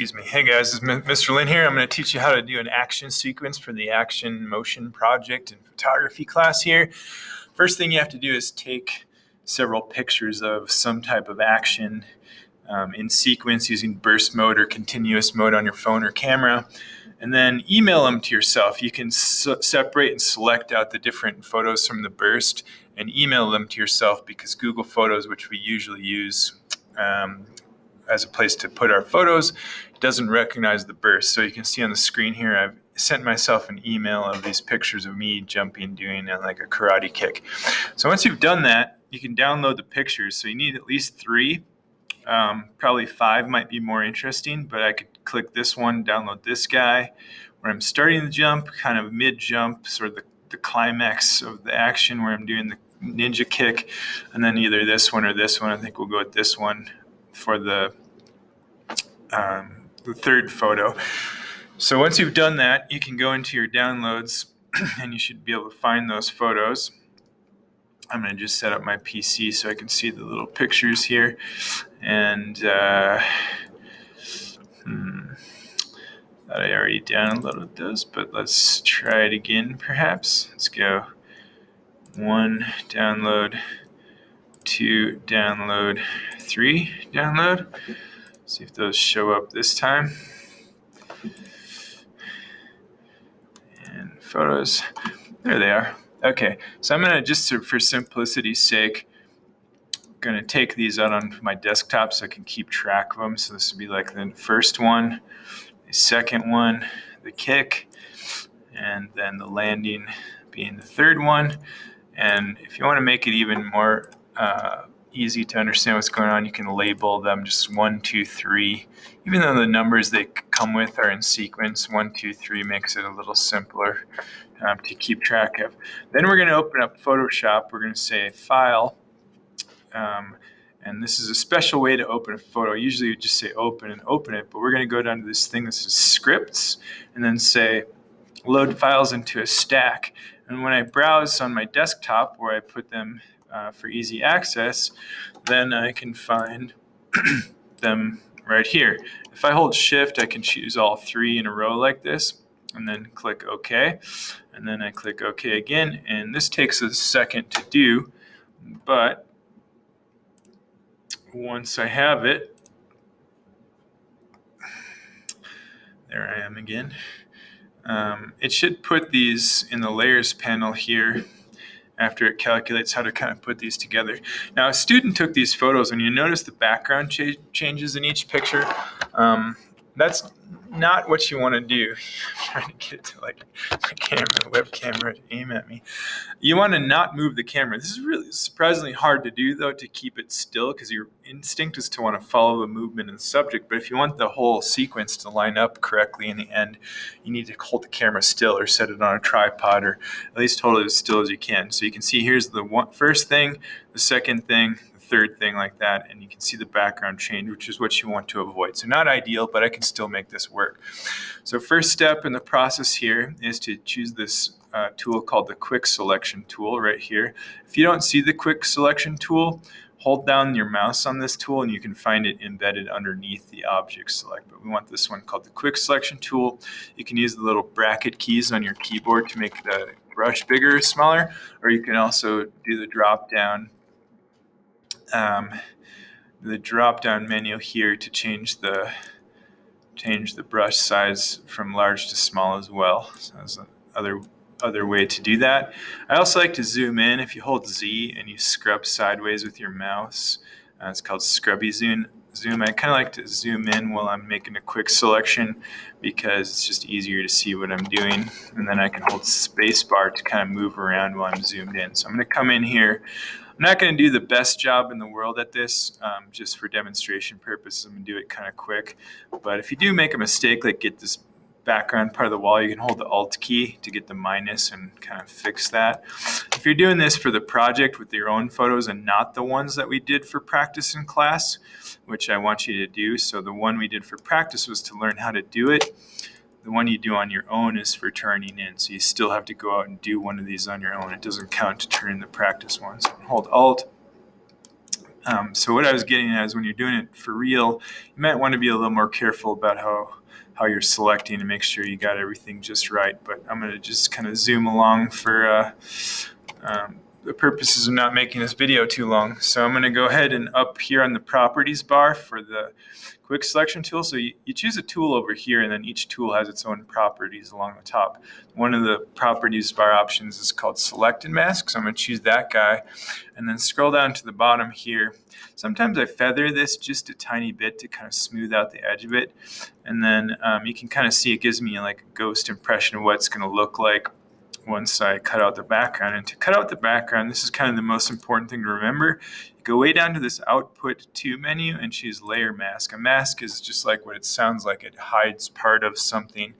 Excuse me. Hey guys, it's Mr. Lin here. I'm going to teach you how to do an action sequence for the action motion project in photography class here. First thing you have to do is take several pictures of some type of action in sequence using burst mode or continuous mode on your phone or camera, and then email them to yourself. You can separate and select out the different photos from the burst and email them to yourself, because Google Photos, which we usually use as a place to put our photos, doesn't recognize the burst. So you can see on the screen here, I've sent myself an email of these pictures of me jumping, doing like a karate kick. So once you've done that, you can download the pictures. So you need at least 3. Probably 5 might be more interesting, but I could click this one, download this guy, where I'm starting the jump, kind of mid-jump, sort of the climax of the action where I'm doing the ninja kick, and then either this one or this one. I think we'll go with this one for the third photo. So once you've done that, you can go into your downloads and you should be able to find those photos. I'm going to just set up my PC so I can see the little pictures here. And thought I already downloaded those, but let's try it again perhaps. Let's go 1, download, 2, download, 3, download. See if those show up this time. And photos, there they are. Okay, so I'm gonna just, for simplicity's sake, gonna take these out on my desktop so I can keep track of them. So this would be like the first one, the second one, the kick, and then the landing being the third one. And if you want to make it even more easy to understand what's going on, you can label them just 1, 2, 3. Even though the numbers they come with are in sequence, 1, 2, 3 makes it a little simpler to keep track of. Then we're going to open up Photoshop. We're going to say File, and this is a special way to open a photo. Usually you just say Open and open it, but we're going to go down to this thing that says Scripts, and then say Load Files into a Stack. And when I browse on my desktop, where I put them for easy access, then I can find them right here. If I hold Shift, I can choose all 3 in a row like this, and then click OK. And then I click OK again, and this takes a second to do, but once I have it, there I am again. It should put these in the layers panel here after it calculates how to kind of put these together. Now, a student took these photos, and you notice the background changes in each picture. That's not what you want to do. I'm trying to get it to like my web camera to aim at me. You want to not move the camera. This is really surprisingly hard to do, though, to keep it still, because your instinct is to want to follow the movement of the subject. But if you want the whole sequence to line up correctly in the end, you need to hold the camera still or set it on a tripod, or at least hold it as still as you can. So you can see here's the first thing, the second thing, third thing, like that, and you can see the background change, which is what you want to avoid. So not ideal, but I can still make this work. So first step in the process here is to choose this tool called the Quick Selection tool right here. If you don't see the Quick Selection tool, hold down your mouse on this tool and you can find it embedded underneath the object select. But we want this one called the Quick Selection tool. You can use the little bracket keys on your keyboard to make the brush bigger or smaller, or you can also do the drop down menu here to change the brush size from large to small as well. So that's another way to do that. I also like to zoom in. If you hold Z and you scrub sideways with your mouse, it's called scrubby zoom. I kind of like to zoom in while I'm making a quick selection, because it's just easier to see what I'm doing. And then I can hold space bar to kind of move around while I'm zoomed in. So I'm going to come in here. I'm not going to do the best job in the world at this, just for demonstration purposes. I'm going to do it kind of quick. But if you do make a mistake, like get this background part of the wall, you can hold the Alt key to get the minus and kind of fix that. If you're doing this for the project with your own photos and not the ones that we did for practice in class, which I want you to do, so the one we did for practice was to learn how to do it. The one you do on your own is for turning in, so you still have to go out and do one of these on your own. It doesn't count to turn in the practice ones. Hold Alt, So what I was getting at is when you're doing it for real, you might want to be a little more careful about how you're selecting to make sure you got everything just right. But I'm going to just kind of zoom along for the purposes of not making this video too long. So I'm going to go ahead and up here on the properties bar for the quick selection tool. So you choose a tool over here, and then each tool has its own properties along the top. One of the properties bar options is called select and mask. So I'm going to choose that guy and then scroll down to the bottom here. Sometimes I feather this just a tiny bit to kind of smooth out the edge of it. And then you can kind of see it gives me like a ghost impression of what it's going to look like once I cut out the background. And to cut out the background, this is kind of the most important thing to remember. You go way down to this Output To menu and choose Layer Mask. A mask is just like what it sounds like. It hides part of something.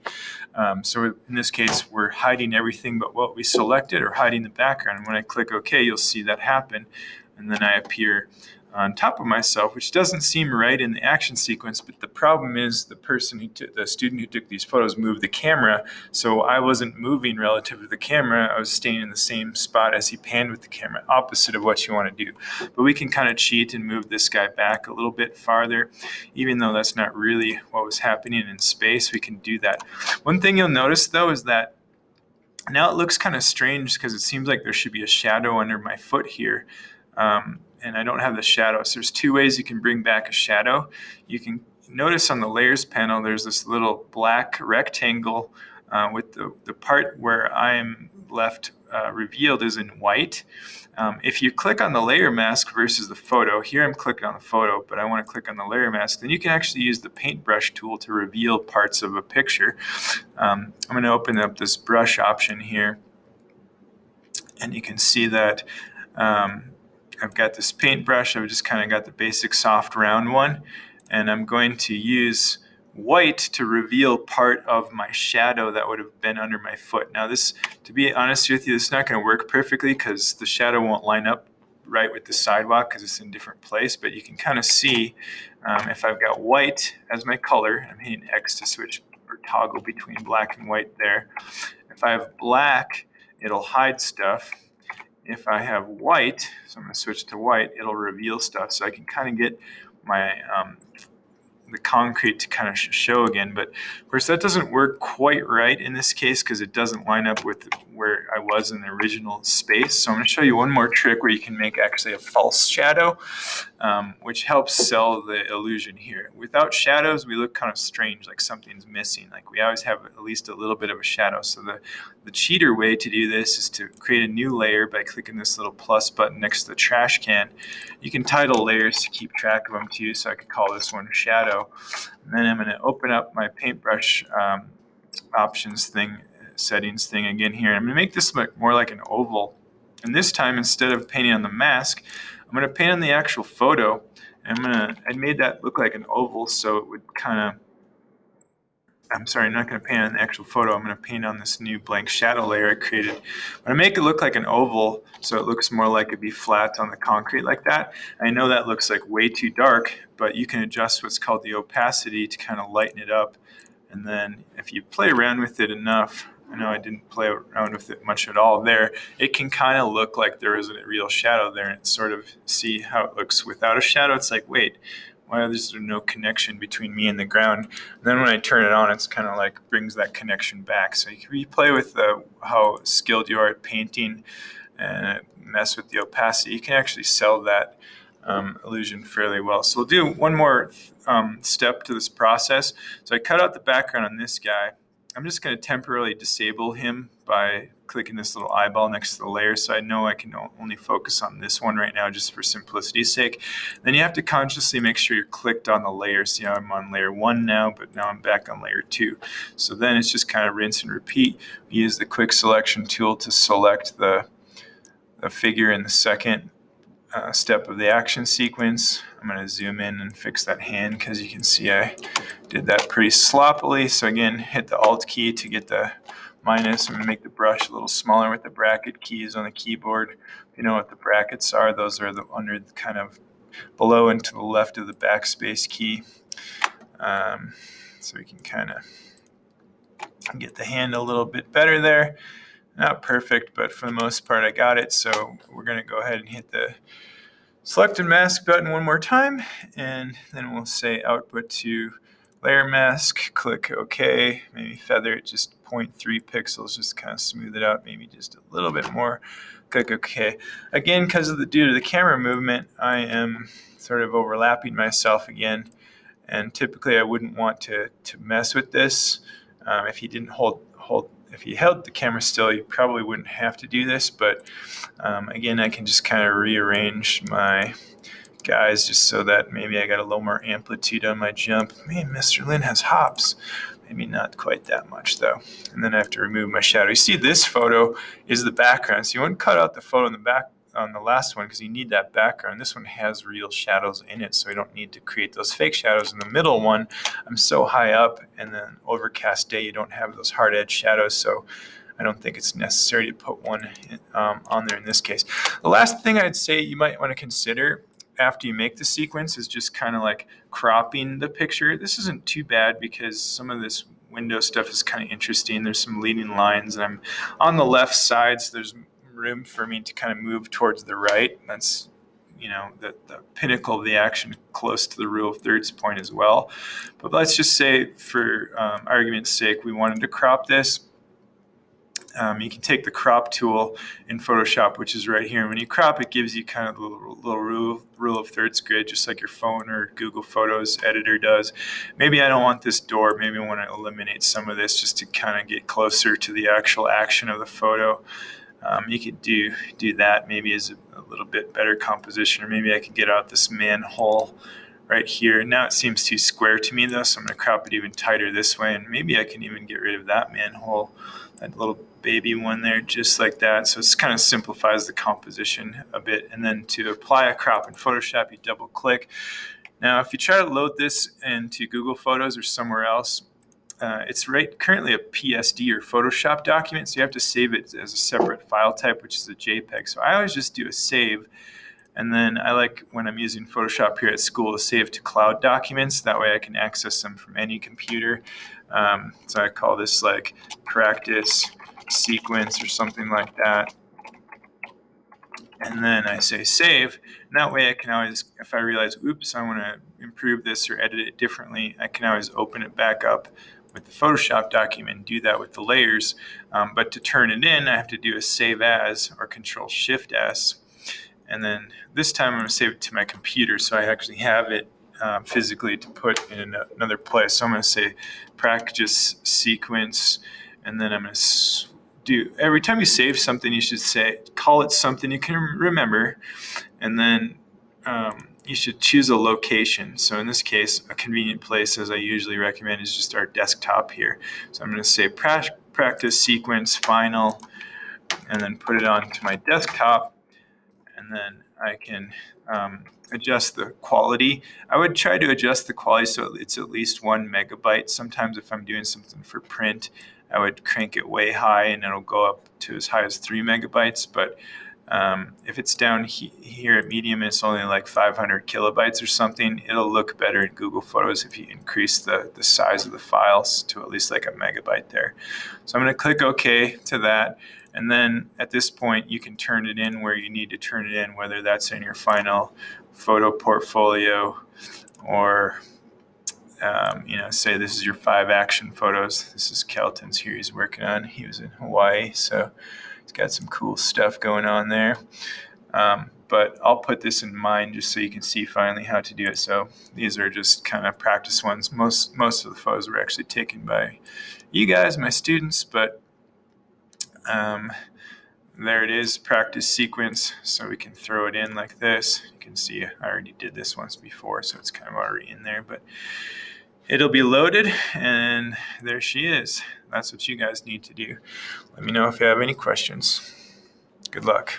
So in this case, we're hiding everything but what we selected, or hiding the background. And when I click OK, you'll see that happen. And then I appear on top of myself, which doesn't seem right in the action sequence. But the problem is the student who took these photos moved the camera. So I wasn't moving relative to the camera. I was staying in the same spot as he panned with the camera, opposite of what you want to do. But we can kind of cheat and move this guy back a little bit farther. Even though that's not really what was happening in space, we can do that. One thing you'll notice, though, is that now it looks kind of strange because it seems like there should be a shadow under my foot here. And I don't have the shadow. So there's two ways you can bring back a shadow. You can notice on the layers panel, there's this little black rectangle with the part where I'm left revealed is in white. If you click on the layer mask versus the photo, here I'm clicking on the photo, but I want to click on the layer mask, then you can actually use the paintbrush tool to reveal parts of a picture. I'm going to open up this brush option here, and you can see that I've got this paintbrush. I've just kind of got the basic soft round one, and I'm going to use white to reveal part of my shadow that would have been under my foot. Now this, to be honest with you, this is not going to work perfectly because the shadow won't line up right with the sidewalk because it's in a different place, but you can kind of see if I've got white as my color, I'm hitting X to switch or toggle between black and white there. If I have black, it'll hide stuff. If I have white, so I'm going to switch to white, it'll reveal stuff. So I can kind of get my the concrete to kind of show again. But of course, that doesn't work quite right in this case because it doesn't line up with where I was in the original space. So I'm going to show you one more trick where you can make actually a false shadow, which helps sell the illusion here. Without shadows, we look kind of strange, like something's missing. Like we always have at least a little bit of a shadow. So the cheater way to do this is to create a new layer by clicking this little plus button next to the trash can. You can title layers to keep track of them too, so I could call this one shadow. And then I'm going to open up my paintbrush options settings thing again here. I'm going to make this look more like an oval. And this time, instead of painting on the mask, I'm going to paint on the actual photo. And I made that look like an oval, so it would kind of, I'm sorry, I'm not going to paint on the actual photo. I'm going to paint on this new blank shadow layer I created. I'm going to make it look like an oval so it looks more like it'd be flat on the concrete like that. I know that looks like way too dark, but you can adjust what's called the opacity to kind of lighten it up. And then if you play around with it enough, I know I didn't play around with it much at all there, it can kind of look like there isn't a real shadow there, and sort of see how it looks without a shadow. It's like, wait, why is there no connection between me and the ground? And then when I turn it on, it's kind of like brings that connection back. So you play with how skilled you are at painting and mess with the opacity. You can actually sell that illusion fairly well. So we'll do one more step to this process. So I cut out the background on this guy. I'm just going to temporarily disable him by clicking this little eyeball next to the layer, so I know I can only focus on this one right now just for simplicity's sake. Then you have to consciously make sure you're clicked on the layer. See how I'm on layer 1 now, but now I'm back on layer 2. So then it's just kind of rinse and repeat. We use the quick selection tool to select the figure in the second step of the action sequence. I'm going to zoom in and fix that hand because you can see I did that pretty sloppily. So again, hit the Alt key to get the minus. I'm going to make the brush a little smaller with the bracket keys on the keyboard. If you know what the brackets are, those are under the kind of below and to the left of the backspace key. So we can kind of get the hand a little bit better there. Not perfect, but for the most part I got it. So we're going to go ahead and hit the Select and mask button one more time, and then we'll say output to layer mask, click OK, maybe feather it just 0.3 pixels, just kind of smooth it out, maybe just a little bit more, click OK. Again, due to the camera movement, I am sort of overlapping myself again, and typically I wouldn't want to mess with this. If you didn't if you held the camera still, you probably wouldn't have to do this, but again, I can just kind of rearrange my guys just so that maybe I got a little more amplitude on my jump. Man, Mr. Lin has hops. Maybe not quite that much though. And then I have to remove my shadow. You see this photo is the background. So you wouldn't cut out the photo in the back on the last one because you need that background. This one has real shadows in it, so we don't need to create those fake shadows. In the middle one, I'm so high up, and then overcast day, you don't have those hard edge shadows, so I don't think it's necessary to put one on there in this case. The last thing I'd say you might want to consider after you make the sequence is just kind of like cropping the picture. This isn't too bad because some of this window stuff is kind of interesting. There's some leading lines, and I'm on the left side, so there's room for me to kind of move towards the right. That's, you know, the pinnacle of the action, close to the rule of thirds point as well. But let's just say, for argument's sake, we wanted to crop this. You can take the crop tool in Photoshop, which is right here. And when you crop, it gives you kind of the little rule of thirds grid, just like your phone or Google Photos editor does. Maybe I don't want this door. Maybe I want to eliminate some of this just to kind of get closer to the actual action of the photo. You could do that maybe as a little bit better composition, or maybe I could get out this manhole right here. Now it seems too square to me though, so I'm going to crop it even tighter this way, and maybe I can even get rid of that manhole, that little baby one there, just like that. So it kind of simplifies the composition a bit. And then to apply a crop in Photoshop, you double click. Now if you try to load this into Google Photos or somewhere else, it's currently a PSD or Photoshop document, so you have to save it as a separate file type, which is a JPEG. So I always just do a save, and then I like, when I'm using Photoshop here at school, to save to cloud documents. That way I can access them from any computer. So I call this like practice sequence or something like that. And then I say save, and that way I can always, if I realize, oops, I want to improve this or edit it differently, I can always open it back up with the Photoshop document and do that with the layers. But to turn it in, I have to do a save as or Control-Shift-S. And then this time I'm going to save it to my computer, so I actually have it physically to put in another place. So I'm going to say practice sequence, and then I'm going to every time you save something, you should call it something you can remember, and then you should choose a location. So in this case, a convenient place, as I usually recommend, is just our desktop here. So I'm going to say practice sequence final, and then put it onto my desktop, and then I can adjust the quality. I would try to adjust the quality so it's at least 1 megabyte. Sometimes if I'm doing something for print, I would crank it way high and it'll go up to as high as 3 megabytes. But if it's down here at medium and it's only like 500 kilobytes or something, it'll look better in Google Photos if you increase the size of the files to at least like a megabyte there. So I'm going to click OK to that. And then at this point, you can turn it in where you need to turn it in, whether that's in your final photo portfolio or say this is your 5 action photos. This is Kelton's here he's working on. He was in Hawaii, so he's got some cool stuff going on there. But I'll put this in mind just so you can see finally how to do it. So these are just kind of practice ones. Most of the photos were actually taken by you guys, my students, but there it is, practice sequence. So we can throw it in like this. You can see I already did this once before, so it's kind of already in there, but it'll be loaded, and there she is. That's what you guys need to do. Let me know if you have any questions. Good luck.